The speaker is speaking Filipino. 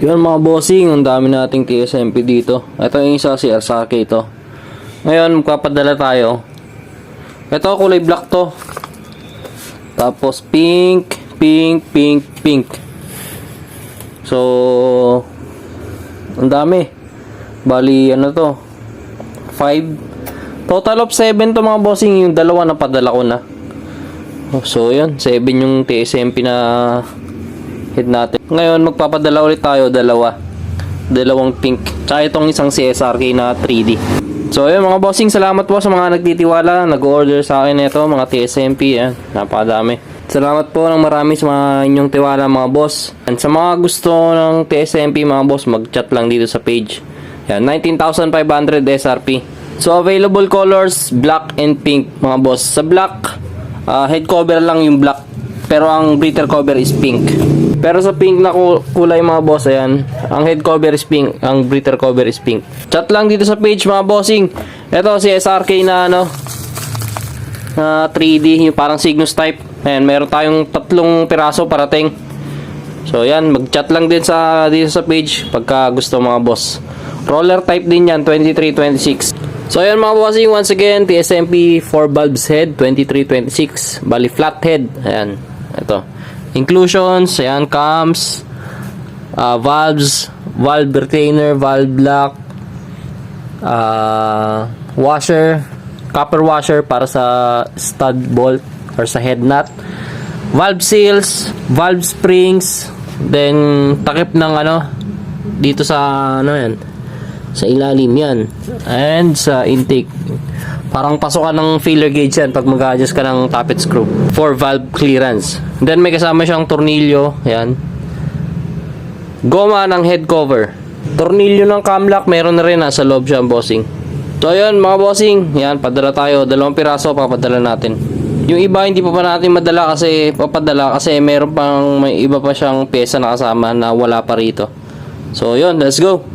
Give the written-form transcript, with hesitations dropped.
Yun mga bossing, ang dami nating TSMP dito. Ito yung isa si Arsake ito. Ngayon, magpapadala tayo. Ito, kulay black to. Tapos pink, pink, pink, pink. So, ang dami. Bali, ano to? 5. Total of 7 to mga bossing. Yung dalawa na padala ko na. So, yun. 7 yung TSMP na head natin. Ngayon, magpapadala ulit tayo. Dalawang pink. Tsaka itong isang CSRK na 3D. So, yun mga bossing. Salamat po sa mga nagtitiwala. Nag-order sa akin ito. Mga TSMP. Yan. Napakadami. Salamat po ng marami sa mga inyong tiwala mga boss. And sa mga gusto ng TSMP mga boss, mag-chat lang dito sa page. Yan. 19,500 SRP. So, available colors, black and pink mga boss. Sa black, head cover lang yung black. Pero ang breather cover is pink. Pero sa pink na kulay mga boss, ayan, ang head cover is pink, ang breather cover is pink. Chat lang dito sa page mga bossing. Ito si SRK na 3D, yung parang Cygnus type. Ayan, meron tayong 3 piraso parating. So ayan, mag-chat lang din dito sa page pagka gusto mga boss. Roller type din yan, 2326. So ayan mga bossing, once again, TSMP 4 bulbs head, 2326. Bali flat head. Ayan. Ito. Inclusions, ayan, cams, valves, valve retainer, valve lock, washer, copper washer para sa stud bolt or sa head nut, valve seals, valve springs, then takip ng dito sa yan, sa ilalim yan, and sa intake. Parang pasukan ng filler gauge yan pag mag-adjust ka ng tappet screw for valve clearance. Then may kasama siyang tornilyo, yan. Goma ng head cover. Tornilyo ng cam lock, meron na rin sa loob siya ang bossing. So ayun mga bossing, yan, padala tayo. 2 piraso papadala natin. Yung iba hindi pa natin madala kasi meron pang may iba pa siyang pyesa na kasama na wala pa rito. So yun, let's go.